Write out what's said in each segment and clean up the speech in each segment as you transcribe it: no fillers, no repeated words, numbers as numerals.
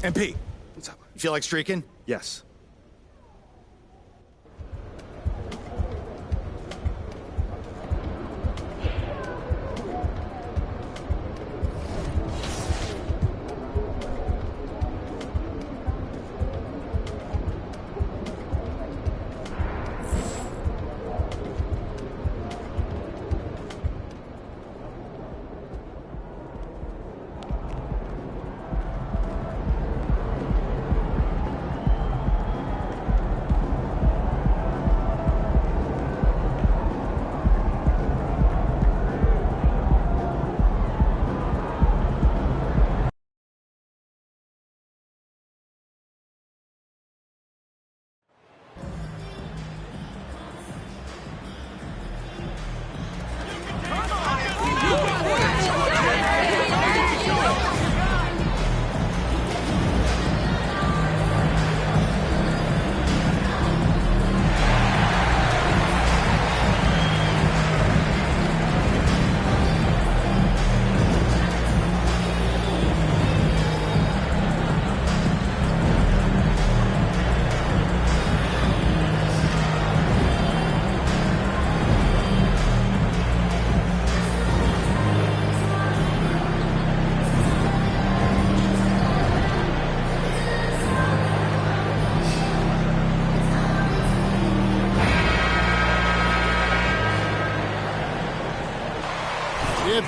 MP, what's up? You feel like streaking? Yes.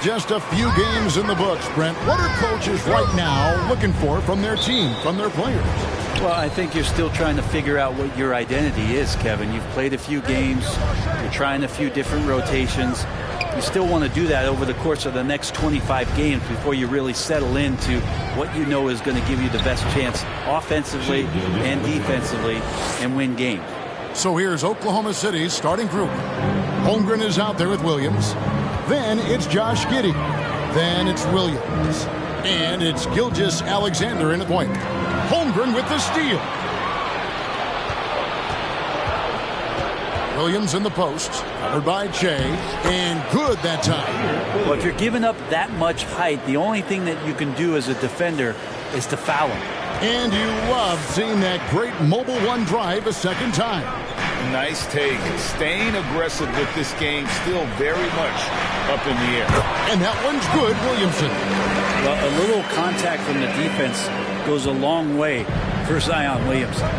Just a few games in the books, Brent. What are coaches right now looking for from their team, from their players? Well, I think you're still trying to figure out what your identity is, Kevin. You've played a few games. You're trying a few different rotations. You still want to do that over the course of the next 25 games before you really settle into what you know is going to give you the best chance offensively and defensively and win games. So here's Oklahoma City's starting group. Holmgren is out there with Williams. Then it's Josh Giddey. Then it's Williams. And it's Gilgeous-Alexander in the point. Holmgren with the steal. Williams in the post. Covered by Che. And good that time. Well, if you're giving up that much height, the only thing that you can do as a defender is to foul him. And you love seeing that great mobile one drive a second time. Nice take. Staying aggressive with this game, still very much up in the air. And that one's good, Williamson. Well, a little contact from the defense goes a long way for Zion Williamson.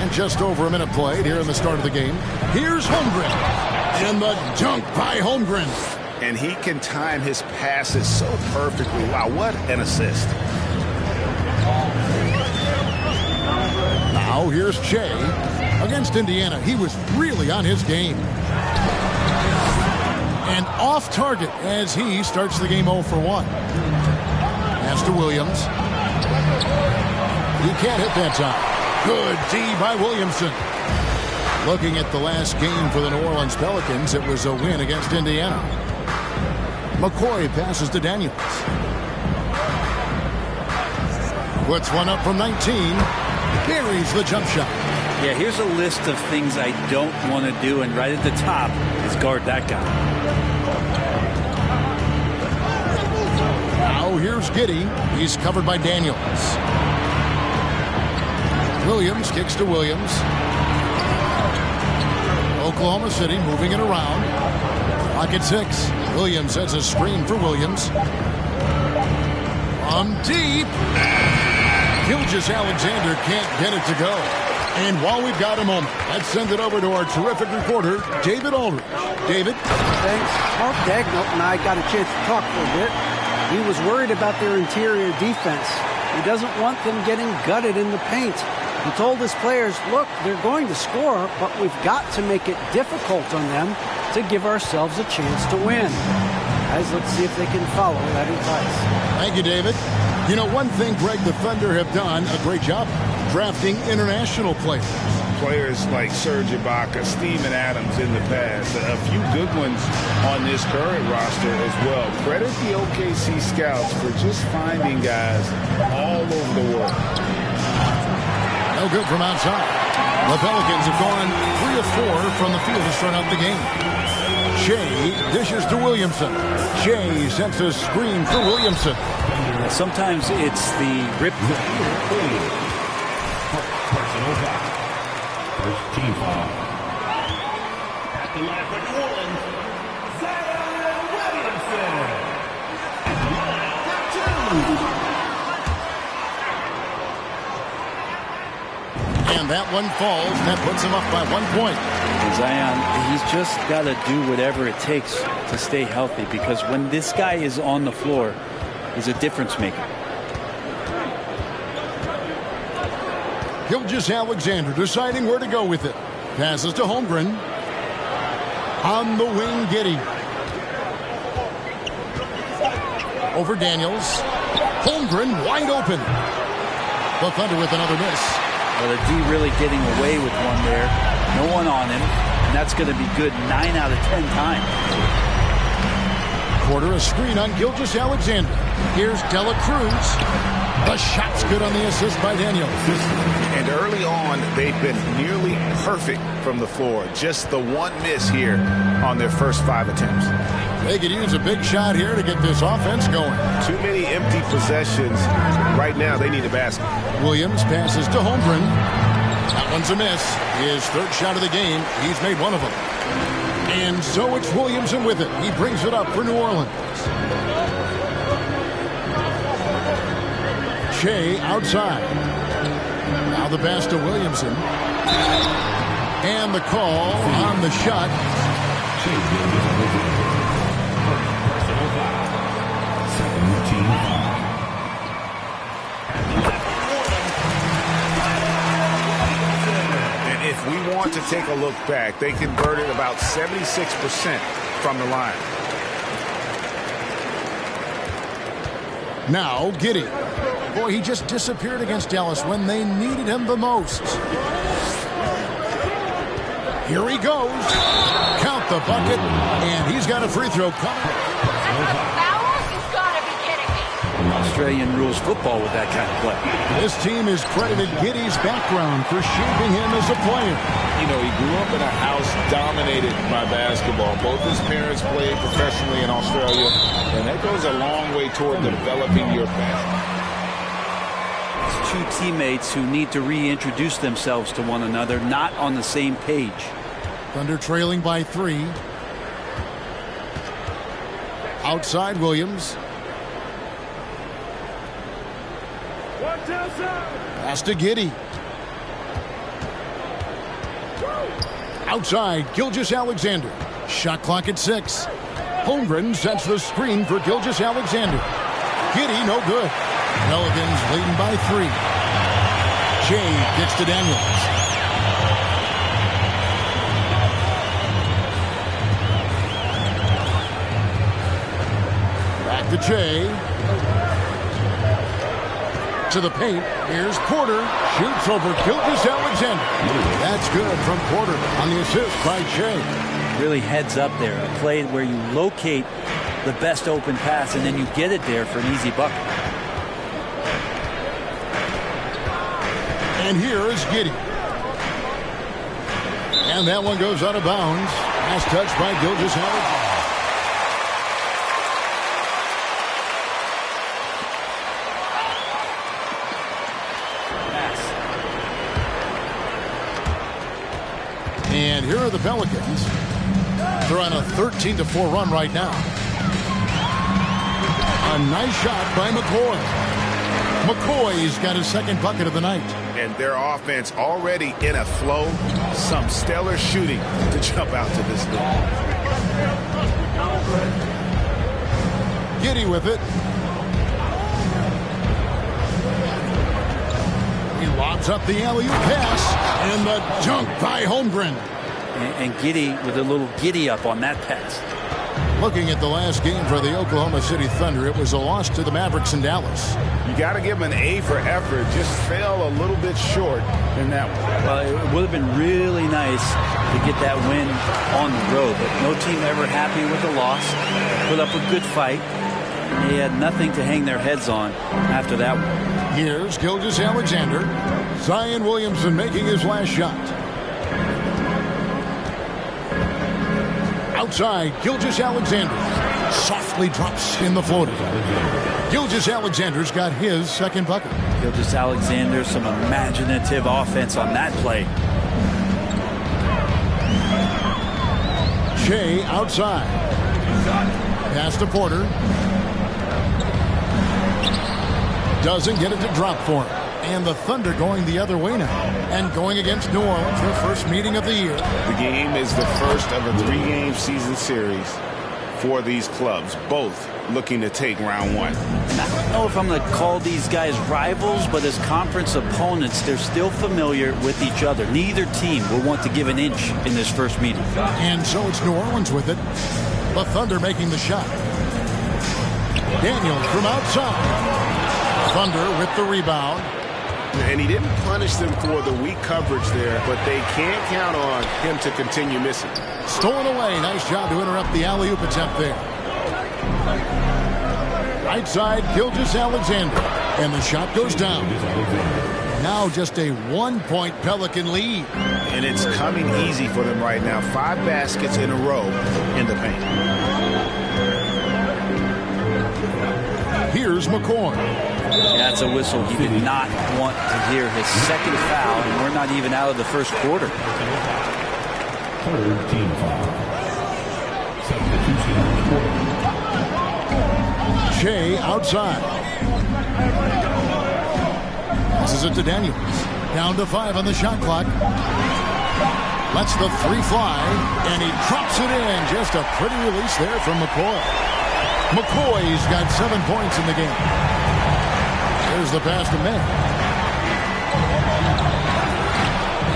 And just over a minute played here in the start of the game. Here's Holmgren. And the dunk by Holmgren. And he can time his passes so perfectly. Wow, what an assist. Now here's Che. Against Indiana, he was really on his game. And off target as he starts the game 0 for 1. Pass to Williams. He can't hit that time. Good D by Williamson. Looking at the last game for the New Orleans Pelicans, it was a win against Indiana. McCoy passes to Daniels. Puts one up from 19. Buries the jump shot. Yeah, here's a list of things I don't want to do, and right at the top is guard that guy. Now here's Giddey. He's covered by Daniels. Williams kicks to Williams. Oklahoma City moving it around. Pocket 6. Williams has a screen for Williams. From deep. Gilgeous-Alexander can't get it to go. And while we've got a moment, let's send it over to our terrific reporter, David Aldridge. David? Thanks. Mark Dagnall and I got a chance to talk for a bit. He was worried about their interior defense. He doesn't want them getting gutted in the paint. He told his players, look, they're going to score, but we've got to make it difficult on them to give ourselves a chance to win. Guys, let's see if they can follow that advice. Thank you, David. You know, one thing Greg the Thunder have done a great job drafting international players. Players like Serge Ibaka, Steven Adams in the past, a few good ones on this current roster as well. Credit the OKC scouts for just finding guys all over the world. No good from outside. The Pelicans have gone 3 of 4 from the field to start out the game. Shea dishes to Williamson. Shea sends a screen for Williamson. Sometimes it's the rip. Personal foul. First team foul. At the line for New Orleans, Zion Williamson. At the line for two. And that one falls. That puts him up by 1 point. Zion, he's just got to do whatever it takes to stay healthy, because when this guy is on the floor, he's a difference maker. Gilgeous-Alexander deciding where to go with it. Passes to Holmgren. On the wing, Giddey. Over Daniels. Holmgren wide open. The Thunder with another miss. Well, the D really getting away with one there. No one on him. And that's going to be good 9 out of 10 times. Quarter a screen on Gilgeous-Alexander. Here's Dela Cruz. The shot's good on the assist by Daniels. And early on, they've been nearly perfect from the floor. Just the one miss here on their first 5 attempts. They could use a big shot here to get this offense going. Too many empty possessions. Right now, they need a basket. Williams passes to Holmgren. That one's a miss. His third shot of the game. He's made one of them. And so it's Williamson with it. He brings it up for New Orleans. Shea outside. Now the pass to Williamson. And the call on the shot. Personal foul. Second team foul. And if we want to take a look back, they converted about 76% from the line. Now Giddey. Boy, he just disappeared against Dallas when they needed him the most. Here he goes. Count the bucket, and he's got a free throw coming. You've got to be kidding me. Australian rules football with that kind of play. This team has credited Giddey's background for shaping him as a player. You know, he grew up in a house dominated by basketball. Both his parents played professionally in Australia, and that goes a long way toward developing your basketball. Two teammates who need to reintroduce themselves to one another, not on the same page. Thunder trailing by 3. Outside Williams. Pass to Giddey. Outside Gilgeous-Alexander. Shot clock at 6. Holmgren sets the screen for Gilgeous-Alexander. Giddey no good. Pelicans leading by 3. Shea gets to Daniels. Back to Shea. To the paint. Here's Porter. Shoots over Gilgeous-Alexander. That's good from Porter on the assist by Shea. Really heads up there. A play where you locate the best open pass and then you get it there for an easy bucket. And here is Giddey. And that one goes out of bounds. Last touch by Gilgeous-Alexander. And here are the Pelicans. They're on a 13-4 run right now. A nice shot by McCoy. McCoy's got his second bucket of the night. And their offense already in a flow. Some stellar shooting to jump out to this lead. Giddey with it. He lobs up the alley-oop pass. And the dunk by Holmgren. And Giddey with a little giddy up on that pass. Looking at the last game for the Oklahoma City Thunder, it was a loss to the Mavericks in Dallas. You got to give them an A for effort. Just fell a little bit short in that one. Well, it would have been really nice to get that win on the road, but no team ever happy with the loss. Put up a good fight. They had nothing to hang their heads on after that one. Here's Gilgeous-Alexander. Zion Williamson making his last shot. Outside, Gilgeous-Alexander softly drops in the floater. Gilgeous-Alexander's got his second bucket. Gilgeous-Alexander, some imaginative offense on that play. Shea outside. Pass to Porter. Doesn't get it to drop for him. And the Thunder going the other way now. And going against New Orleans, their first meeting of the year. The game is the first of a 3-game season series for these clubs, both looking to take round one. And I don't know if I'm going to call these guys rivals, but as conference opponents, they're still familiar with each other. Neither team will want to give an inch in this first meeting. And so it's New Orleans with it. The Thunder making the shot. Daniels from outside. Thunder with the rebound. And he didn't punish them for the weak coverage there, but they can't count on him to continue missing. Stolen away. Nice job to interrupt the alley-oop attempt there. Right side, Gilgeous-Alexander. And the shot goes down. Now just a 1-point Pelican lead. And it's coming easy for them right now. 5 baskets in a row in the paint. Here's McCoy. That's a whistle he did not want to hear. His second foul, and we're not even out of the first quarter. Third team foul. Substitution on the court. Shea outside. Passes it to Daniels. Down to 5 on the shot clock. Lets the 3 fly, and he drops it in. Just a pretty release there from McCoy. McCoy's got 7 points in the game. There's the pass to May.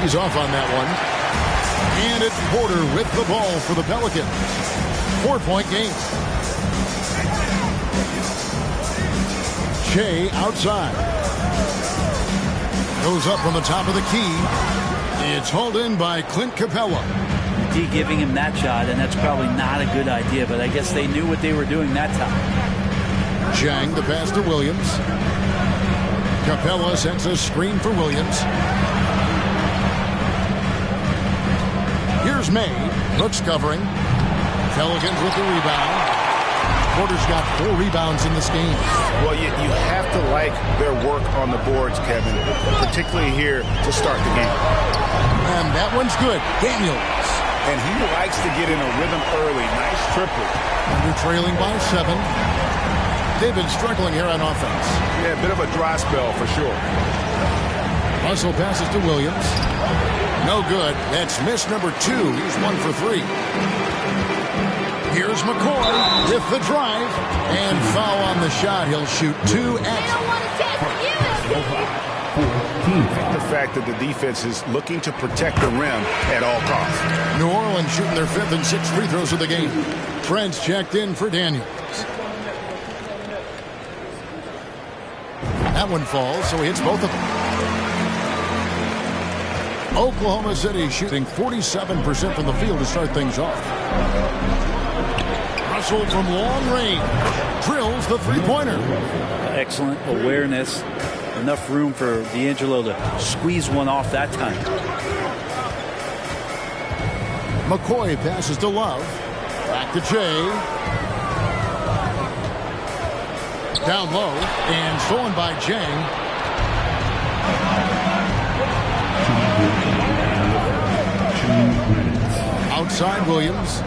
He's off on that one. And it's Porter with the ball for the Pelicans. 4-point game. Shea outside. Goes up from the top of the key. It's hauled in by Clint Capella. D giving him that shot, and that's probably not a good idea, but I guess they knew what they were doing that time. Chang, the pass to Williams. Capella sends a screen for Williams. Here's May. Brooks covering. Pelicans with the rebound. Porter's got 4 rebounds in this game. Well, you have to like their work on the boards, Kevin, particularly here to start the game. And that one's good. Daniels. And he likes to get in a rhythm early. Nice triple. They're trailing by 7. They've been struggling here on offense. Yeah, a bit of a dry spell for sure. Russell passes to Williams. No good. That's miss number 2. He's 1 for 3. Here's McCoy with the drive. And foul on the shot. He'll shoot 2 I don't want to test The fact that the defense is looking to protect the rim at all costs. New Orleans shooting their 5th and 6th free throws of the game. Trent's checked in for Daniels. That one falls, so he hits both of them. Oklahoma City shooting 47% from the field to start things off. Russell from long range drills the 3-pointer. Excellent awareness. Enough room for D'Angelo to squeeze one off that time. McCoy passes to Love. Back to Shea. Down low and stolen by Jang. Outside Williams.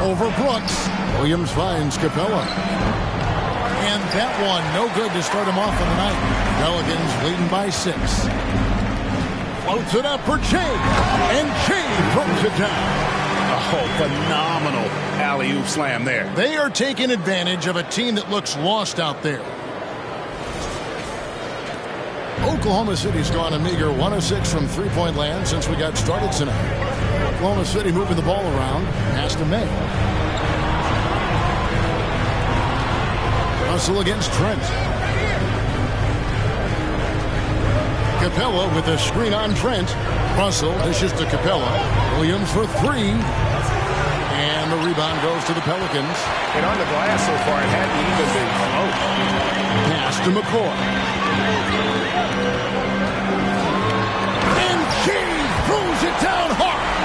Over Brooks. Williams finds Capella. And that one, no good to start him off on the night. Pelicans leading by 6. Floats it up for Shea. And Shea throws it down. Oh, phenomenal alley-oop slam there. They are taking advantage of a team that looks lost out there. Oklahoma City's gone a meager 1 of 6 from 3-point land since we got started tonight. Oklahoma City moving the ball around. Pass to May. Russell against Trent. Capella with a screen on Trent. Russell dishes to Capella. Williams for 3. And the rebound goes to the Pelicans. And on the glass so far, it hadn't even been close. Pass to McCoy. And she throws it down hard.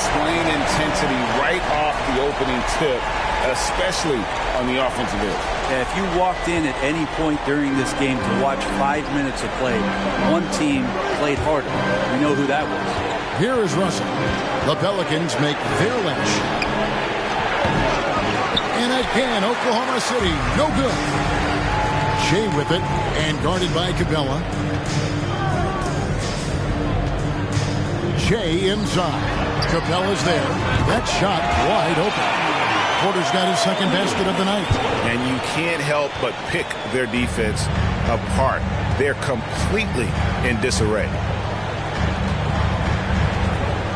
displaying intensity right off the opening tip, especially on the offensive end. If you walked in at any point during this game to watch 5 minutes of play, one team played harder. We know who that was. Here is Russell. The Pelicans make their last shot. And again, Oklahoma City, no good. Shea with it, and guarded by Capella. Shea inside. Capella's there. That shot wide open. Porter's got his second basket of the night. And you can't help but pick their defense apart. They're completely in disarray.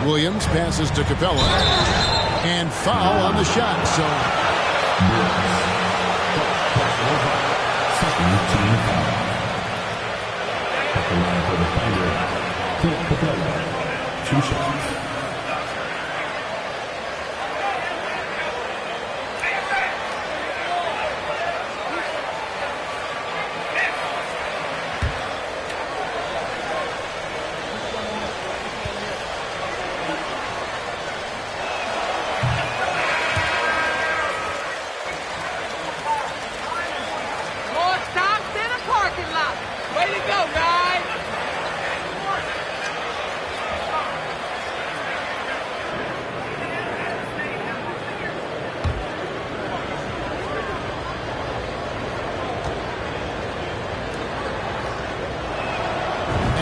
Williams passes to Capella. And foul on the shot. So Second team foul. At the line for the Thunder, Clint Capella. 2 shots. More stops in a parking lot. Way to go, guys.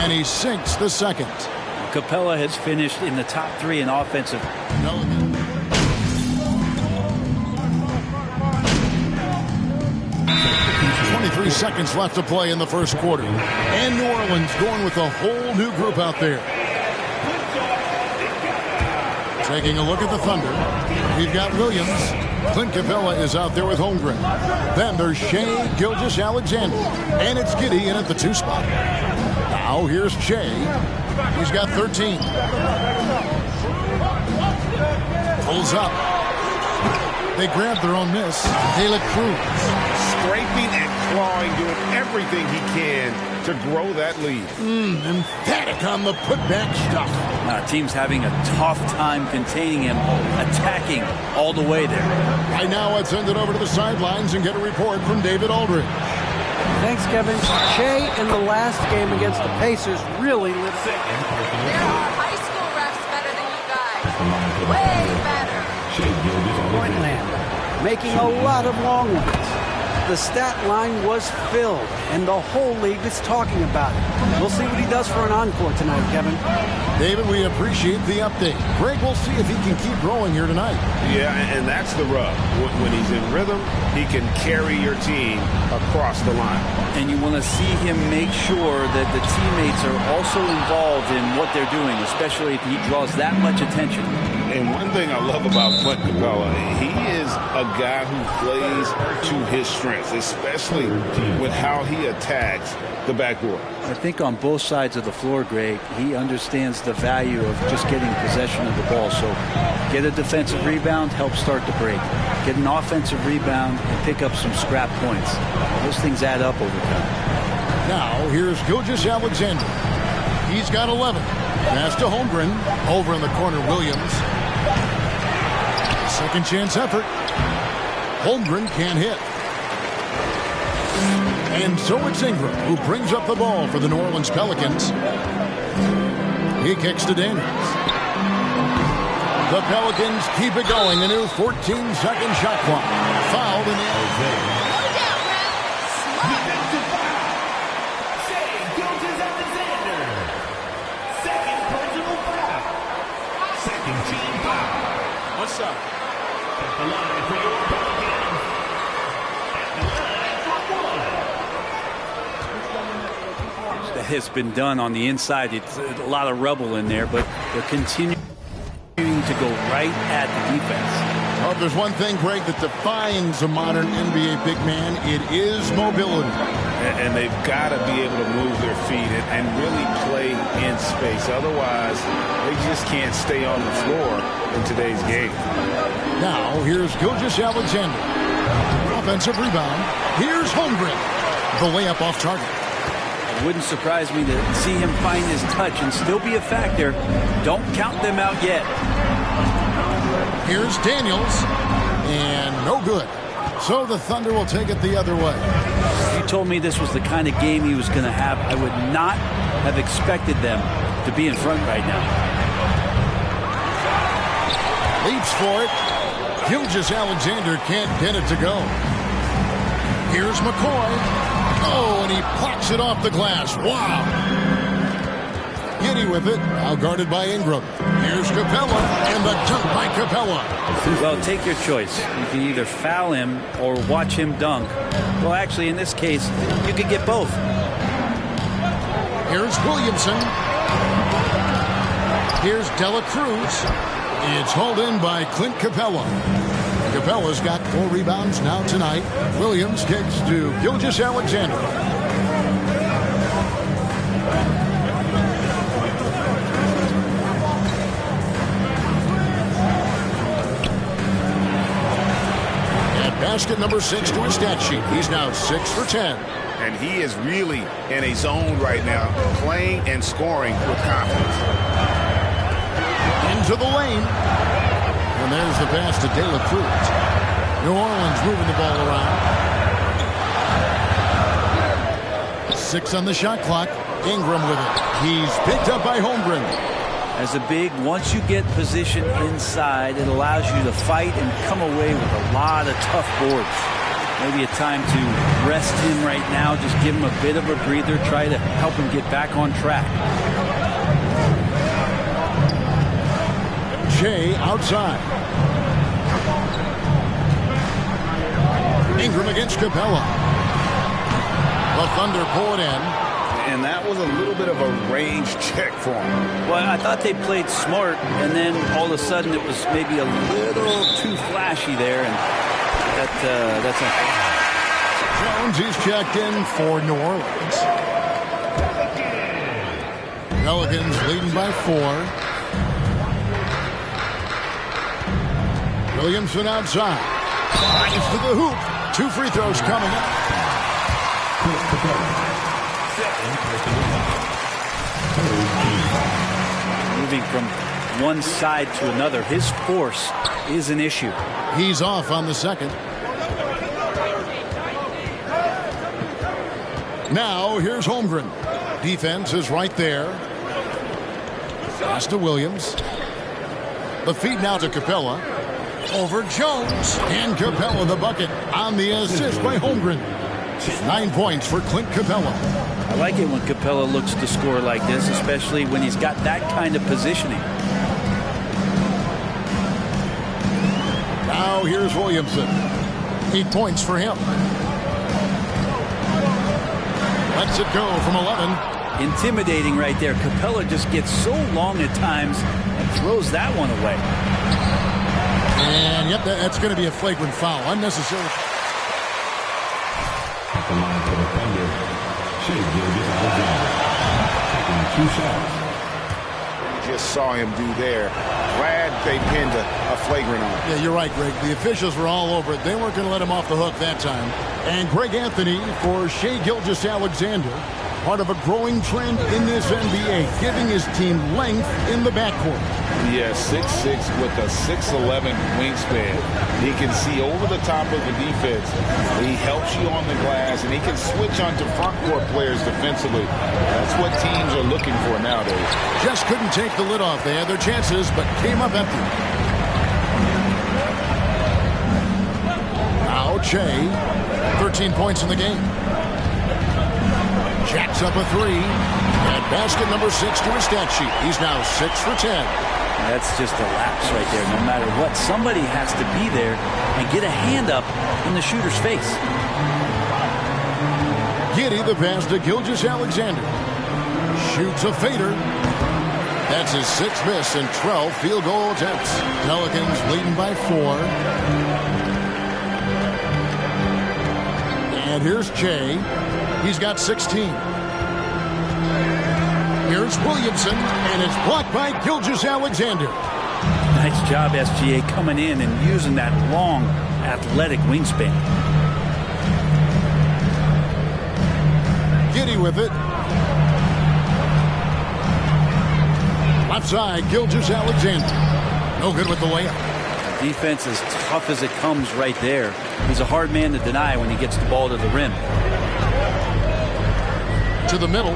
and he sinks the second. Capella has finished in the top 3 in offensive. Pelican. 23 seconds left to play in the first quarter. And New Orleans going with a whole new group out there. Taking a look at the Thunder. We've got Williams. Clint Capella is out there with Holmgren. Then there's Shea Gilgeous-Alexander. And it's Giddey in at the 2 spot. Now here's Shea. He's got 13. Pulls up. They grab their own miss. Taylor Cruz. Scraping and clawing, doing everything he can to grow that lead. Emphatic on the putback stuff. Team's having a tough time containing him, attacking all the way there. Right now, let's send it over to the sidelines and get a report from David Aldridge. Thanks, Kevin. Shea in the last game against the Pacers really lit it. There are high school refs better than you guys. Way better. Point land, making a lot of long ones. The stat line was filled, and the whole league is talking about it. We'll see what he does for an encore tonight, Kevin. David, we appreciate the update. Greg, we'll see if he can keep growing here tonight. Yeah, and that's the rub. When he's in rhythm, he can carry your team across the line. And you want to see him make sure that the teammates are also involved in what they're doing, especially if he draws that much attention. And one thing I love about Clint Capella, he is a guy who plays to his strengths, especially with how he attacks the backboard. I think on both sides of the floor, Greg, he understands the value of just getting possession of the ball. So get a defensive rebound, help start the break. Get an offensive rebound and pick up some scrap points. Those things add up over time. Now, here's Gilgeous-Alexander. He's got 11. Pass to Holmgren. Over in the corner, Williams. Second chance effort. Holmgren can't hit. And so it's Ingram who brings up the ball for the New Orleans Pelicans. He kicks to Daniels. The Pelicans keep it going. A new 14-second shot clock. Fouled in the end. What's up? At the line for your Pelicans. That has been done on the inside. It's a lot of rubble in there, but they're continuing to go right at the defense. Well, if there's one thing, Greg, that defines a modern NBA big man, it is mobility. And they've got to be able to move their feet and really play in space. Otherwise, they just can't stay on the floor in today's game. Now, here's Gilgeous-Alexander. Offensive rebound. Here's Holmgren. The layup off target. It wouldn't surprise me to see him find his touch and still be a factor. Don't count them out yet. Here's Daniels. And no good. So the Thunder will take it the other way. If you told me this was the kind of game he was going to have, I would not have expected them to be in front right now. Leaps for it. Gilgeous-Alexander can't get it to go. Here's McCoy. Oh, and he pops it off the glass. Wow. Giddy with it. Now guarded by Ingram. Here's Capella. And the dunk by Capella. Well, take your choice. You can either foul him or watch him dunk. Well, actually, in this case, you could get both. Here's Williamson. Here's Dela Cruz. It's hauled in by Clint Capella. Capella's got 4 rebounds now tonight. Williams kicks to Gilgeous-Alexander. At basket number 6 to his stat sheet. He's now 6 for 10. And he is really in a zone right now, playing and scoring with confidence. Into the lane. And there's the pass to Dela Cruz. New Orleans moving the ball around. 6 on the shot clock. Ingram with it. He's picked up by Holmgren. As a big, once you get position inside, it allows you to fight and come away with a lot of tough boards. Maybe a time to rest him right now, just give him a bit of a breather, try to help him get back on track. Shea outside. Ingram against Capella. The Thunder pull it in. And that was a little bit of a range check for him. Well, I thought they played smart, and then all of a sudden it was maybe a little too flashy there, and that's a... Jones is checked in for New Orleans. Pelicans leading by 4. Williamson outside. Drives to the hoop. 2 free throws coming up. Moving from one side to another, his force is an issue. He's off on the second. Now here's Holmgren. Defense is right there. Pass to Williams. The feed now to Capella. Over Jones. And Capella the bucket on the assist by Holmgren. 9 points for Clint Capella. I like it when Capella looks to score like this, especially when he's got that kind of positioning. Now here's Williamson. 8 points for him. Lets it go from 11. Intimidating right there. Capella just gets so long at times and throws that one away. And yep, that's going to be a flagrant foul. Unnecessary. At the line for the Thunder, Shea Gilgeous-Alexander taking 2 shots. Just saw him do there. Glad they pinned a flagrant on. Yeah, you're right, Greg. The officials were all over it. They weren't going to let him off the hook that time. And Greg Anthony for Shea Gilgeous-Alexander, part of a growing trend in this NBA, giving his team length in the backcourt. Yeah, 6'6" with a 6'11" wingspan. He can see over the top of the defense. He helps you on the glass, and he can switch onto front court players defensively. That's what teams are looking for nowadays. Just couldn't take the lid off. They had their chances, but came up empty. Now Shea, 13 points in the game. Jacks up a 3. At basket number 6 to his stat sheet. He's now 6 for 10. That's just a lapse right there. No matter what, somebody has to be there and get a hand up in the shooter's face. Giddy the pass to Gilgeous-Alexander. Shoots a fader. That's his 6th miss and 12 field goal attempts. Pelicans leading by 4. And here's Shea. He's got 16. Here's Williamson, and it's blocked by Gilgeous-Alexander. Nice job, SGA, coming in and using that long, athletic wingspan. Giddy with it. Left side, Gilgeous-Alexander. No good with the layup. Defense as tough as it comes right there. He's a hard man to deny when he gets the ball to the rim. To the middle.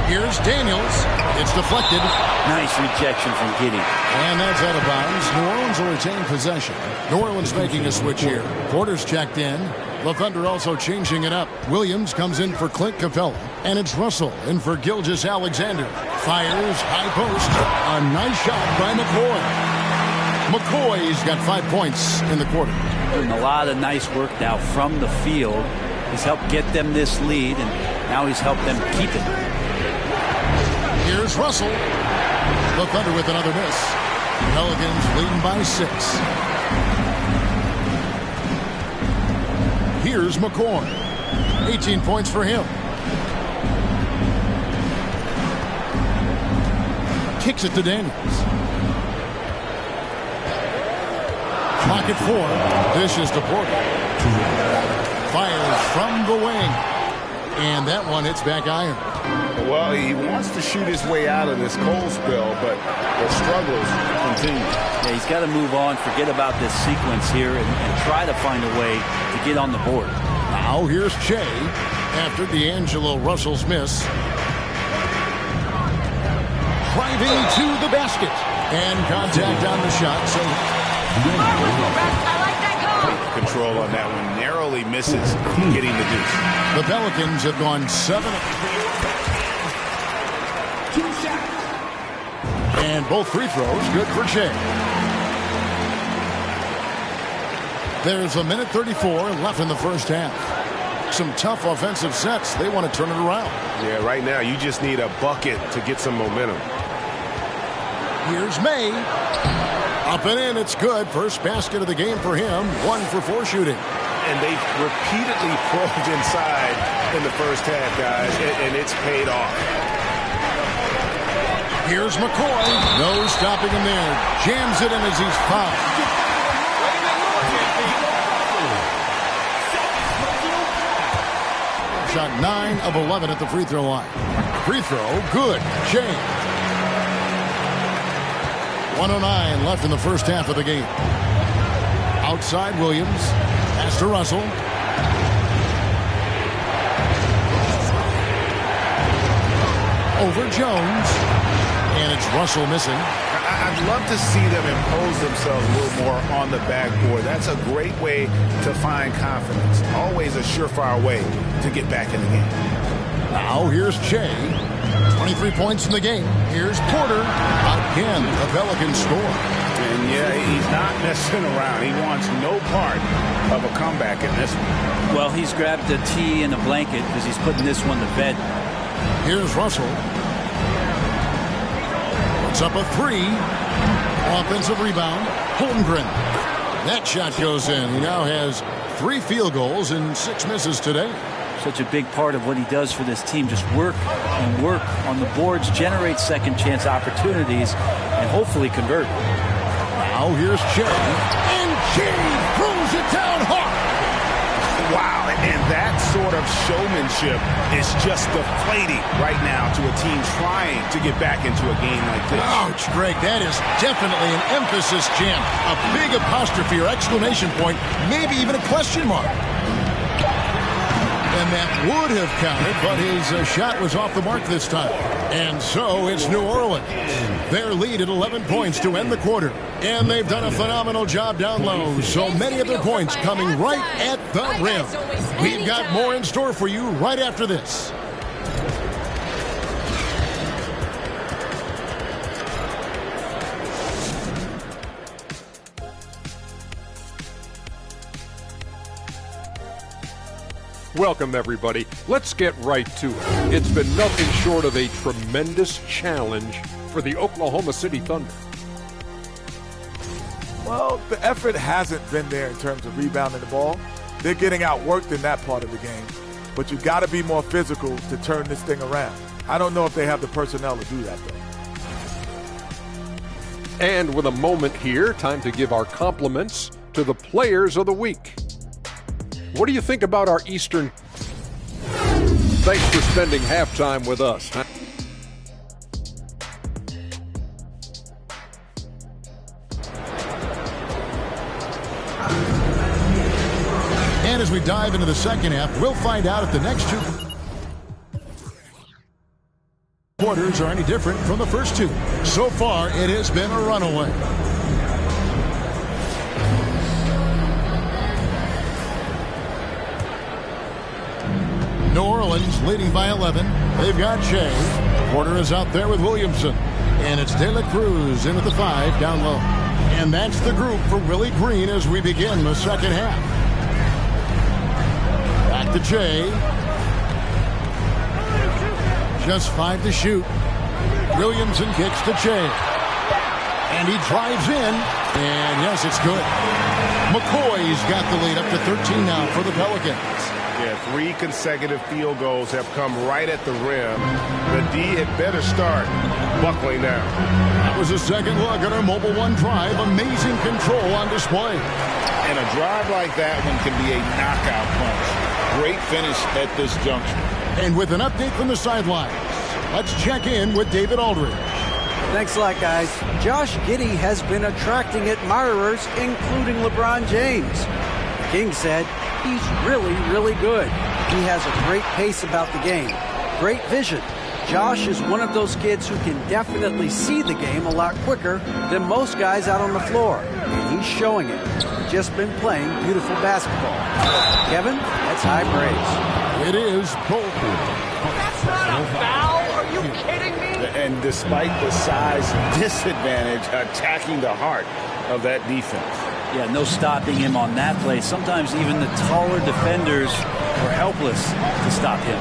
Here's Daniels. It's deflected. Nice rejection from Giddey. And that's out of bounds. New Orleans will retain possession. New Orleans making a switch here. Porter's checked in. The Thunder also changing it up. Williams comes in for Clint Capella. And it's Russell in for Gilgeous-Alexander. Fires, high post. A nice shot by McCoy. McCoy's got 5 points in the quarter. Doing a lot of nice work now from the field. He's helped get them this lead, and now he's helped them keep it. Here's Russell. The Thunder with another miss. Pelicans leading by 6. Here's McCoy. 18 points for him. Kicks it to Daniels. Clock at 4. Dishes to Porter. Fires from the wing. And that one hits back iron. Well, he wants to shoot his way out of this cold spell, but the struggles continue. Yeah, he's got to move on, forget about this sequence here, and try to find a way to get on the board. Now here's Che after D'Angelo Russell's miss. Driving to the basket. And contact on the shot. So I like that goal. Control on that one. Narrowly misses getting the deuce. the Pelicans have gone 7. And both free throws good for Che. There's a minute 34 left in the first half. Some tough offensive sets. They want to turn it around. Yeah, right now you just need a bucket to get some momentum. Here's May. Up and in, it's good. First basket of the game for him. 1 for 4 shooting. And they've repeatedly probed inside in the first half, guys, and it's paid off. Here's McCoy. No stopping him there. Jams it in as he's fouled. Shot 9 of 11 at the free throw line. Free throw, good. James. 1:09 left in the first half of the game. Outside Williams. Pass to Russell. Over Jones. And it's Russell missing. I'd love to see them impose themselves a little more on the backboard. That's a great way to find confidence. Always a surefire way to get back in the game. Now here's Che. 23 points in the game. Here's Porter. Again, the Pelicans score. And yeah, he's not messing around. He wants no part of a comeback in this one. Well, he's grabbed a tee and a blanket because he's putting this one to bed. Here's Russell. Puts up a 3. Offensive rebound. Holmgren. That shot goes in. He now has 3 field goals and 6 misses today. Such a big part of what he does for this team. Just work and work on the boards, generate second chance opportunities, and hopefully convert. Now here's Che. And Che throws it down hard. Wow, and that sort of showmanship is just deflating right now to a team trying to get back into a game like this. Ouch, Greg, that is definitely an emphasis jam. A big apostrophe or exclamation point, maybe even a question mark. And that would have counted, but his shot was off the mark this time. And so it's New Orleans. Their lead at 11 points to end the quarter. And they've done a phenomenal job down low. So many of their points coming right at the rim. We've got more in store for you right after this. Welcome, everybody. Let's get right to it. It's been nothing short of a tremendous challenge for the Oklahoma City Thunder. Well, the effort hasn't been there in terms of rebounding the ball. They're getting outworked in that part of the game. But you've got to be more physical to turn this thing around. I don't know if they have the personnel to do that, though. And with a moment here, time to give our compliments to the players of the week. What do you think about our Eastern? Thanks for spending halftime with us. And as we dive into the second half, we'll find out if the next two quarters are any different from the first two. So far, it has been a runaway. New Orleans leading by 11. They've got Shea. Porter is out there with Williamson. And it's De La Cruz in at the 5 down low. And that's the group for Willie Green as we begin the second half. Back to Shea. Just 5 to shoot. Williamson kicks to Shea. And he drives in. And yes, it's good. McCoy's got the lead up to 13 now for the Pelicans. Yeah, 3 consecutive field goals have come right at the rim. The D had better start buckling down. That was a second look at our Mobile One drive. Amazing control on display. And a drive like that one can be a knockout punch. Great finish at this juncture. And with an update from the sidelines, let's check in with David Aldridge. Thanks a lot, guys. Josh Giddey has been attracting admirers, including LeBron James. The King said he's really, really good. He has a great pace about the game, great vision. Josh is one of those kids who can definitely see the game a lot quicker than most guys out on the floor. And he's showing it. Just been playing beautiful basketball. Kevin, that's high praise. It is both. That's not a foul. Are you kidding me? And despite the size disadvantage, attacking the heart of that defense. Yeah, no stopping him on that play. Sometimes even the taller defenders were helpless to stop him.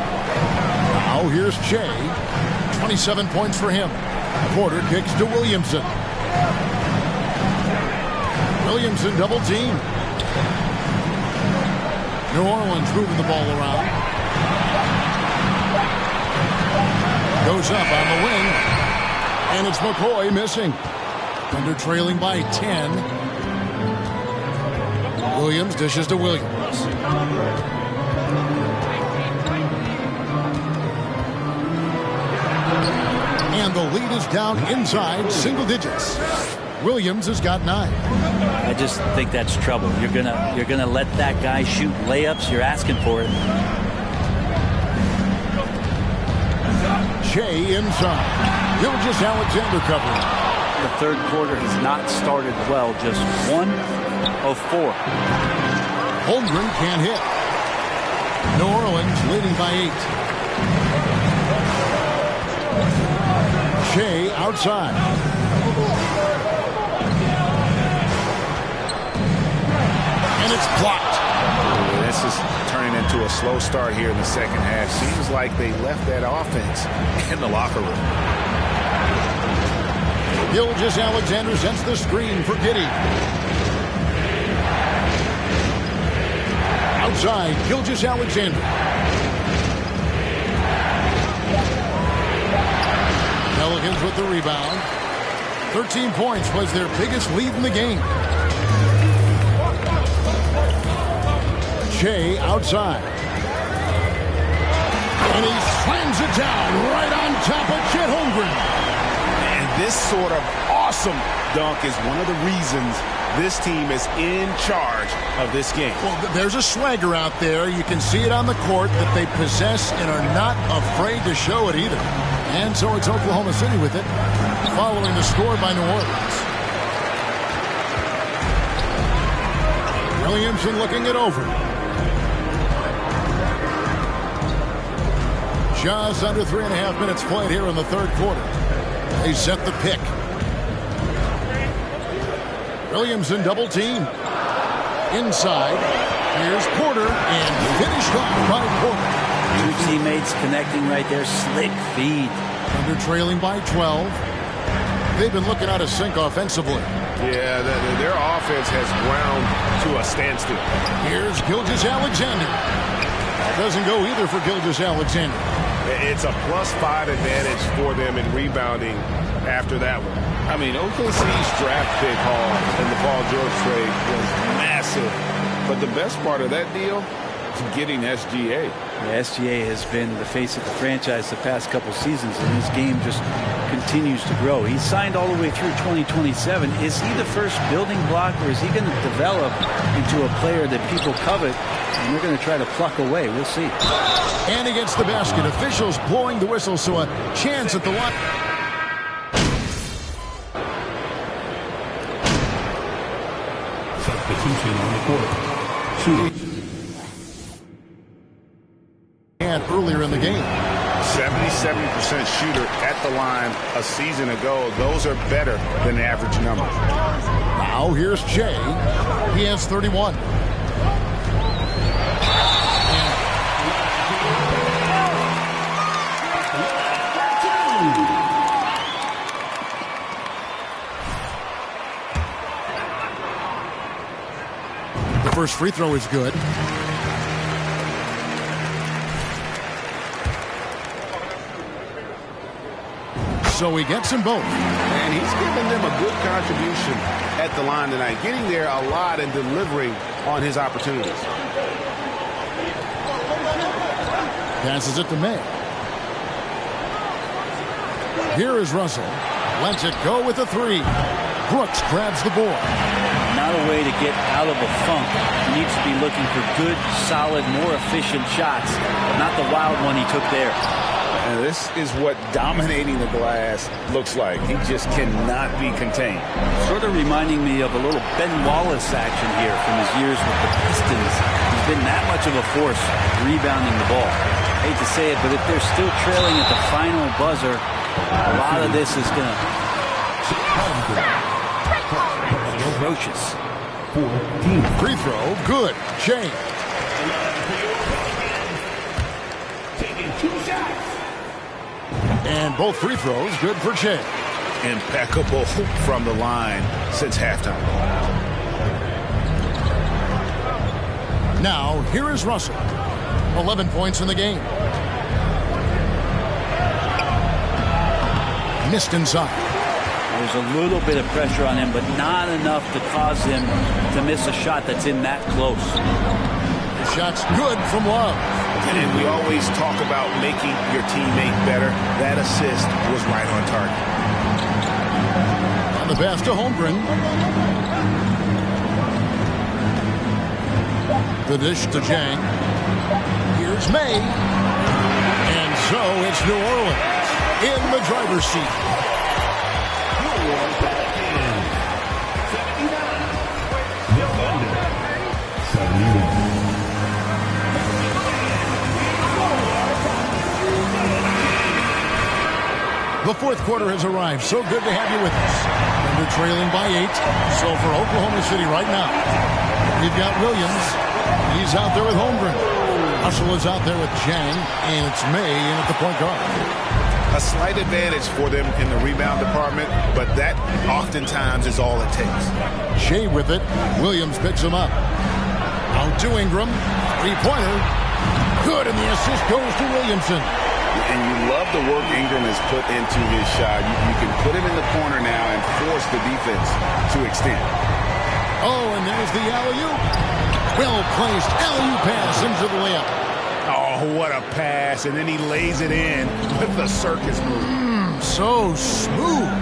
Now here's Shea. 27 points for him. Porter kicks to Williamson. Williamson double team. New Orleans moving the ball around. Goes up on the wing. And it's McCoy missing. Thunder trailing by 10. Williams dishes to Williams. And the lead is down inside single digits. Williams has got 9. I just think that's trouble. You're gonna let that guy shoot layups. You're asking for it. Shea inside. Gilgeous Alexander covering. The third quarter has not started well. Just 1 of 4. Holmgren can't hit. New Orleans leading by 8. Shea outside. And it's blocked. This is turning into a slow start here in the second half. Seems like they left that offense in the locker room. Gilgeous Alexander sets the screen for Giddey. Outside, Gilgeous Alexander. Pelicans with the rebound. 13 points was their biggest lead in the game. Shea outside. And he slams it down right on top of Chet Holmgren. And this sort of awesome dunk is one of the reasons this team is in charge of this game. Well, there's a swagger out there. You can see it on the court that they possess and are not afraid to show it either. And so it's Oklahoma City with it, following the score by New Orleans. Williamson looking it over. Just under 3.5 minutes played here in the third quarter. They set the pick. Williamson double team. Inside. Here's Porter and finished off by Porter. 2 teammates connecting right there. Slick feed. Under trailing by 12. They've been looking out of sync offensively. Yeah, their offense has ground to a standstill. Here's Gilgeous Alexander. That doesn't go either for Gilgeous Alexander. It's a +5 advantage for them in rebounding after that one. I mean, OKC's draft pick haul in the Paul George trade was massive. But the best part of that deal is getting SGA. Yeah, SGA has been the face of the franchise the past couple seasons, and his game just continues to grow. He's signed all the way through 2027. Is he the first building block, or is he going to develop into a player that people covet And they're going to try to pluck away. We'll see. And he gets the basket. Officials blowing the whistle, so a chance at the line. Substitution on the court. Shooters. And earlier in the game. 77% shooter at the line a season ago. Those are better than the average number. Now here's Jay. He has 31. The first free throw is good. So he gets them both. And he's giving them a good contribution at the line tonight, getting there a lot and delivering on his opportunities. Passes it to May. Here is Russell. Lets it go with the three. Brooks grabs the board. Not a way to get out of a funk. He needs to be looking for good, solid, more efficient shots, but not the wild one he took there. And this is what dominating the glass looks like. He just cannot be contained. Sort of reminding me of a little Ben Wallace action here from his years with the Pistons. He's been that much of a force rebounding the ball. Hate to say it, but if they're still trailing at the final buzzer, a lot of this is going to atrocious. Free throw, good. Jay. Taking 2 shots. And both free throws good for Jay. Impeccable from the line since halftime. Now, here is Russell. 11 points in the game. Missed inside. There's a little bit of pressure on him, but not enough to cause him to miss a shot that's in that close. The shot's good from Love. And we always talk about making your teammate better. That assist was right on target. On the pass to Holmgren. The dish to Jang. Here's May. And so it's New Orleans in the driver's seat. The fourth quarter has arrived. So good to have you with us. And they're trailing by 8. So for Oklahoma City right now, we've got Williams. He's out there with Holmgren. Russell is out there with Jang. And it's May in at the point guard. A slight advantage for them in the rebound department, but that oftentimes is all it takes. Shea with it. Williams picks him up. Out to Ingram. Three-pointer. Good, and the assist goes to Williamson. And you love the work Ingram has put into his shot. You can put him in the corner now and force the defense to extend. Oh, and there's the alley-oop. Well-placed alley-oop pass into the layup. Oh, what a pass. And then he lays it in with the circus move. So smooth.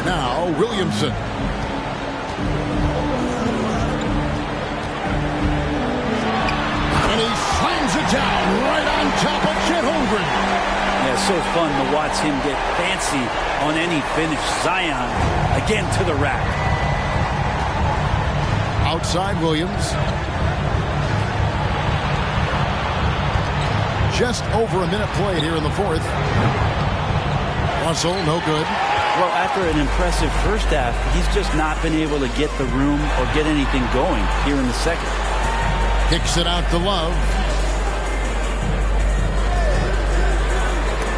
Now, Williamson. And he slams it down right on top of Chet Holmgren. Yeah, so fun to watch him get fancy on any finish. Zion again to the rack. Outside Williams. Just over a minute played here in the fourth. Russell, no good. Well, after an impressive first half, he's just not been able to get the room or get anything going here in the second. Kicks it out to Love.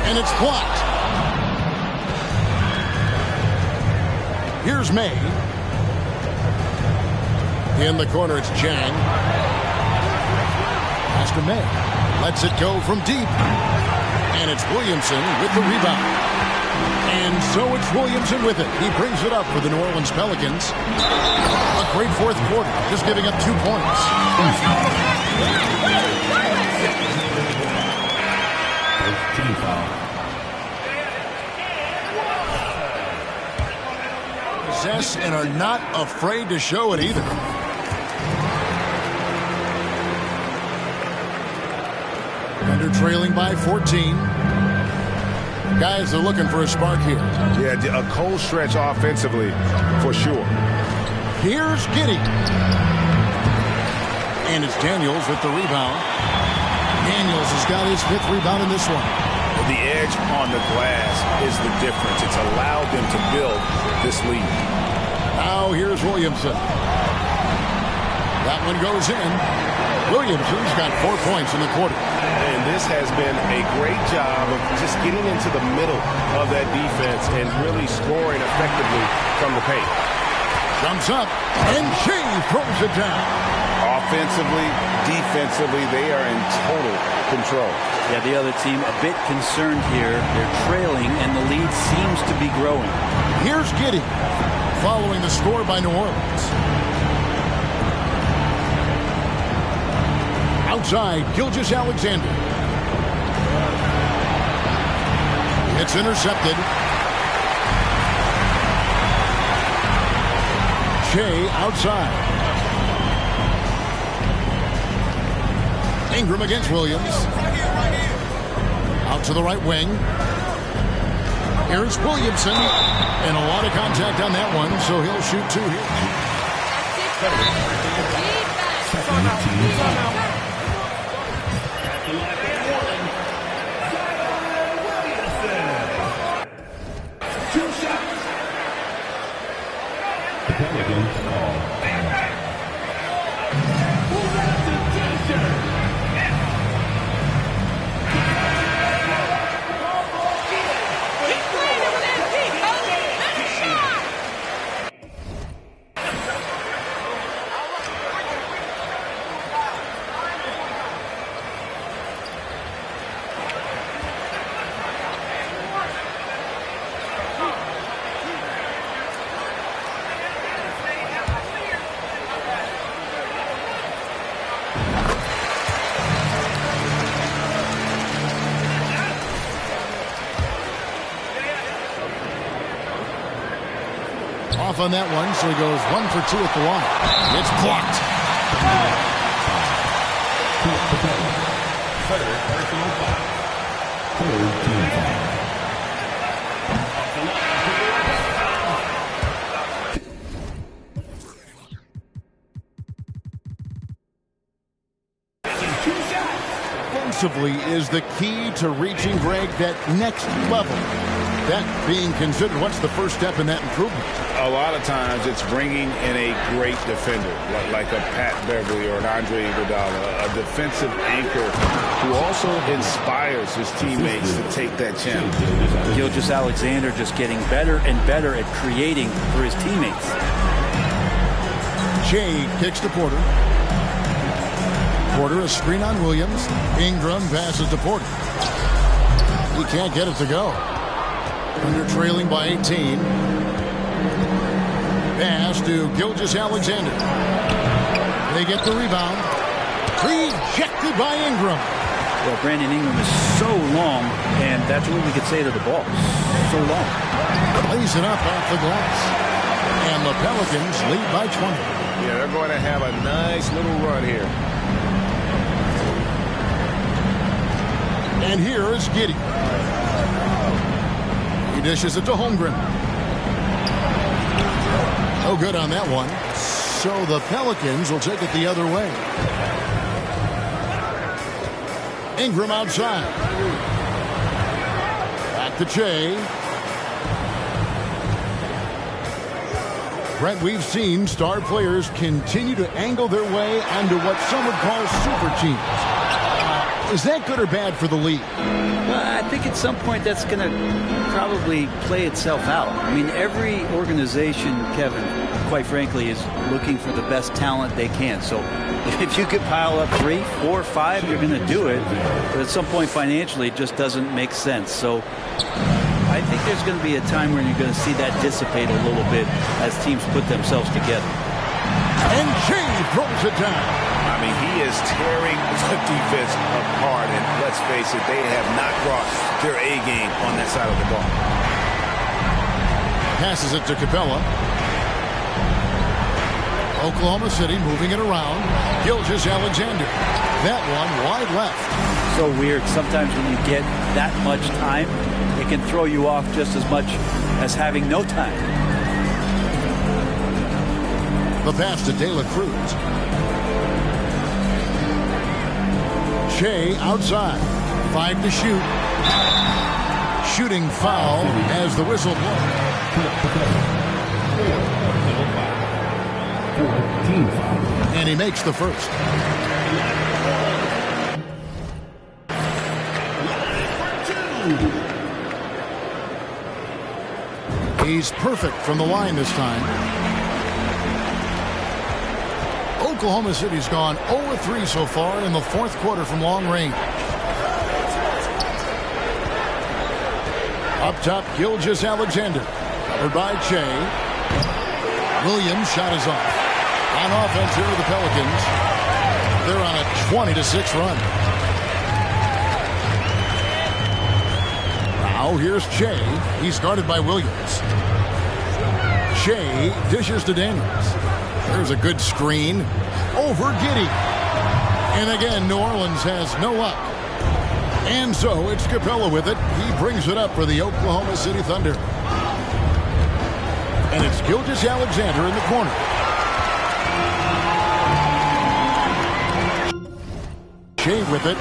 And it's blocked. Here's May. In the corner, it's Jang. Pass to May. Lets it go from deep. And it's Williamson with the rebound. And so it's Williamson with it. He brings it up for the New Orleans Pelicans. A great fourth quarter, just giving up 2 points. Team foul. Possess and and are not afraid to show it either. Under trailing by 14. Guys are looking for a spark here. Yeah, a cold stretch offensively for sure. Here's Giddey. And it's Daniels with the rebound. Daniels has got his 5th rebound in this one. The edge on the glass is the difference. It's allowed them to build this lead. Now here's Williamson. That one goes in. Williamson's got 4 points in the quarter. And this has been a great job of just getting into the middle of that defense and really scoring effectively from the paint. Jumps up, and Shea throws it down. Offensively, defensively, they are in total control. Yeah, the other team a bit concerned here. They're trailing, and the lead seems to be growing. Here's Giddey, following the score by New Orleans. Outside, Gilgeous-Alexander. It's intercepted. Shea outside. Ingram against Williams. Out to the right wing. Here's Williamson. And a lot of contact on that one, so he'll shoot 2 here. Off on that one, so he goes 1 for 2 at the line. It's blocked. Offensively is the key to reaching, Greg, that next level. That being considered, what's the first step in that improvement? A lot of times it's bringing in a great defender, like a Pat Beverly or an Andre Iguodala, a defensive anchor who also inspires his teammates to take that challenge. Gilgeous-Alexander just getting better and better at creating for his teammates. Shea kicks to Porter. Porter, a screen on Williams. Ingram passes to Porter. He can't get it to go. Under trailing by 18. Pass to Gilgeous-Alexander. They get the rebound. Rejected by Ingram. Well, Brandon Ingram is so long, and that's what we could say to the ball. So long. Plays it up off the glass. And the Pelicans lead by 20. Yeah, they're going to have a nice little run here. And here is Giddey. He dishes it to Holmgren. No good on that one. So the Pelicans will take it the other way. Ingram outside. Back to Shea. Brent, we've seen star players continue to angle their way onto what some would call super teams. Is that good or bad for the league? Well, I think at some point that's going to probably play itself out. I mean, every organization, Kevin, quite frankly, is looking for the best talent they can. So if you could pile up 3, 4, 5, you're going to do it. But at some point financially, it just doesn't make sense. So I think there's going to be a time when you're going to see that dissipate a little bit as teams put themselves together. And Shea throws it down. I mean, he is tearing the defense apart, and let's face it, they have not brought their A game on that side of the ball. Passes it to Capella. Oklahoma City moving it around. Gilgeous Alexander. That one wide left. So weird. Sometimes when you get that much time, it can throw you off just as much as having no time. The pass to De La Cruz. Shea outside. 5 to shoot. Shooting foul as the whistle blows. And he makes the first. He's perfect from the line this time. Oklahoma City's gone 0-3 so far in the fourth quarter from long range. Up top, Gilgeous Alexander. Covered by Shea. Williams' shot is off. On offense here are the Pelicans. They're on a 20-6 run. Now here's Shea. He's guarded by Williams. Shea dishes to Daniels. There's a good screen. Over Giddey. And again, New Orleans has no luck. And so it's Capella with it. He brings it up for the Oklahoma City Thunder. And it's Gilgeous Alexander in the corner. Shea with it.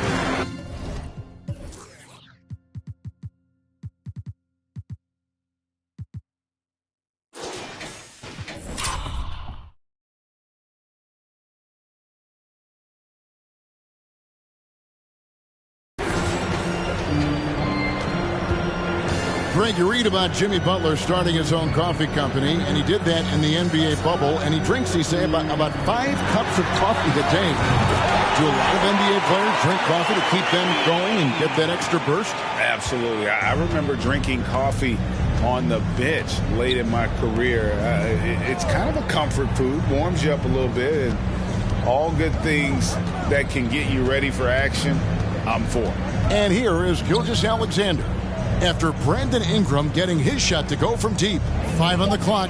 Greg, you read about Jimmy Butler starting his own coffee company, and he did that in the NBA bubble, and he drinks, he say, about 5 cups of coffee a day. Do a lot of NBA players drink coffee to keep them going and get that extra burst? Absolutely. I remember drinking coffee on the bench late in my career. It's kind of a comfort food, warms you up a little bit, and all good things that can get you ready for action, I'm for. And here is Gilgeous Alexander. After Brandon Ingram getting his shot to go from deep. 5 on the clock.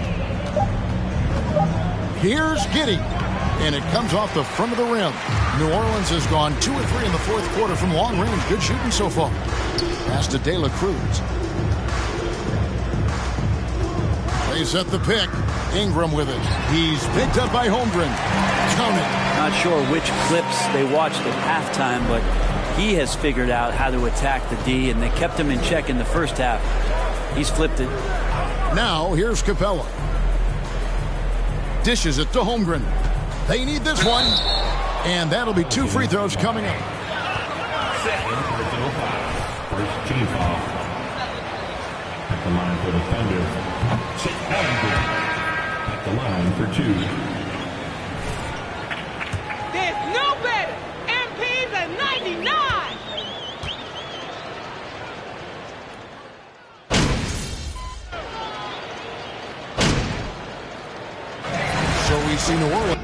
Here's Giddey. And it comes off the front of the rim. New Orleans has gone 2-3 in the fourth quarter from long range. Good shooting so far. Pass to De La Cruz. They set the pick. Ingram with it. He's picked up by Holmgren. Count it. Not sure which clips they watched at halftime, but he has figured out how to attack the D, and they kept him in check in the first half. He's flipped it. Now, here's Capella. Dishes it to Holmgren. They need this one. And that'll be 2 free throws coming up. Second personal foul. First team foul. At the line for the Thunder, Chet Holmgren. At the line for 2. There's no better. MP's a 99. So we see New Orleans.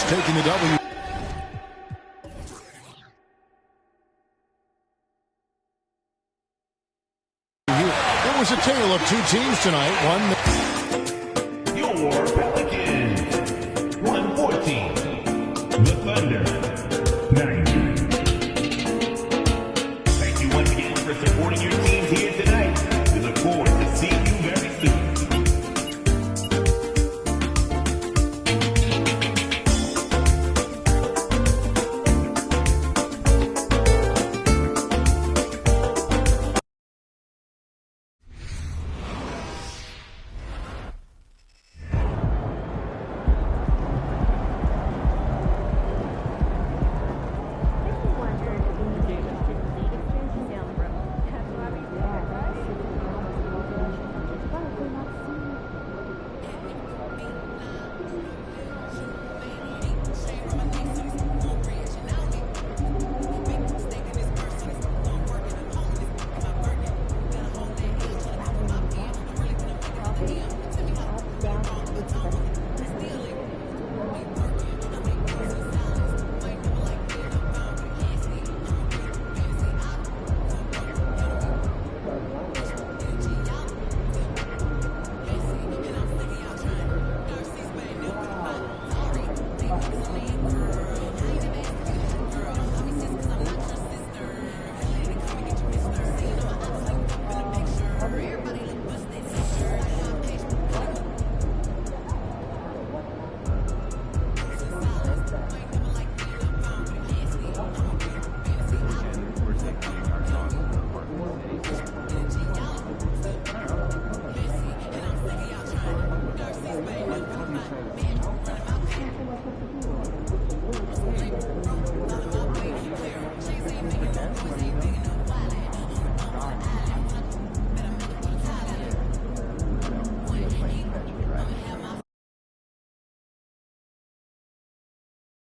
Taking the W. It was a tale of 2 teams tonight. One. Your Pelicans 114. The Thunder 90. Thank you once again for supporting your team.